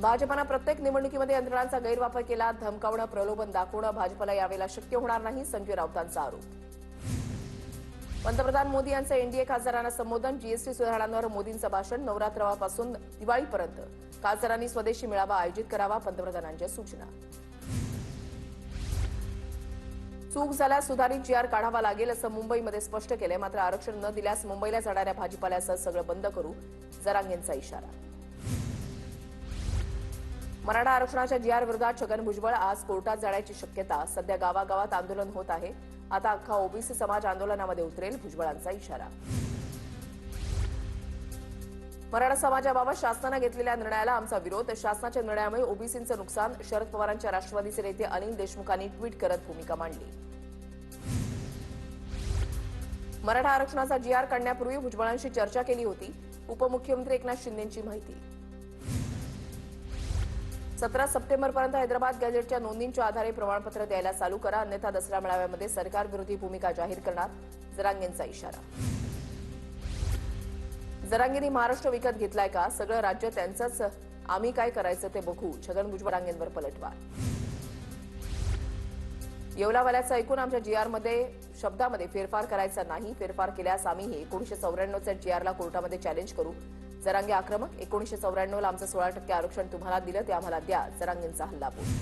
भाजपनं प्रत्येक निवडणुकीमध्ये यंत्रणांचा गैरवापर केला, धमकावणं, प्रलोभन दाखवणं भाजपला यावेळेला शक्य होणार नाही, संजय राऊतांचा आरोप. पंतप्रधान मोदी यांचं एनडीए खासदारांना संबोधन, जीएसटी सुधारणांवर मोदींचं भाषण, नवरात्रापासून दिवाळीपर्यंत खासदारांनी स्वदेशी मेळावा आयोजित करावा, पंतप्रधानांच्या सूचना. चूक झाल्यास सुधारित जीआर काढावा लागेल असं मुंबईमध्ये स्पष्ट केलंय. मात्र आरक्षण न दिल्यास मुंबईला जाणाऱ्या भाजीपाल्यासह सगळं बंद करू, जरांगेंचा इशारा. मराठा आरक्षणाच्या जीआर विरोधात छगन भुजबळ आज कोर्टात जाण्याची शक्यता. सध्या गावागावात आंदोलन होत आहे. आता अख्खा ओबीसी समाज आंदोलनामध्ये उतरेल, भुजबळांचा इशारा. मराठा समाजाबाबत शासनानं घेतलेल्या निर्णयाला आमचा विरोध, शासनाच्या निर्णयामुळे ओबीसींचं नुकसान. शरद पवारांच्या राष्ट्रवादीचे नेते अनिल देशमुखांनी ट्विट करत भूमिका मांडली. मराठा आरक्षणाचा जीआर काढण्यापूर्वी भुजबळांशी चर्चा केली होती, उपमुख्यमंत्री एकनाथ शिंदेंची माहिती. 17 सप्टेंबरपर्यंत हैदराबाद गॅझेटच्या नोंदींच्या आधारे प्रमाणपत्र द्यायला चालू करा, अन्यथा दसरा मेळाव्यामध्ये सरकारविरोधी भूमिका जाहीर करणार, जरांगेंचा इशारा. जरांगेंनी महाराष्ट्र विकत घेतलाय का? सगळं राज्य त्यांचंच, आम्ही काय करायचं ते बघू, छगन भुजबळ जरांगेंवर पलटवार. येवलावाल्याचं ऐकून आमच्या जीआरमध्ये शब्दामध्ये फेरफार करायचा नाही, फेरफार केल्यास आम्हीही 1994च्या जीआरला कोर्टामध्ये चॅलेंज करू, जरांगे आक्रमक. 1994ला आमचं 16% आरक्षण तुम्हाला दिलं, ते आम्हाला द्या, जरांगेंचा हल्लाबोल.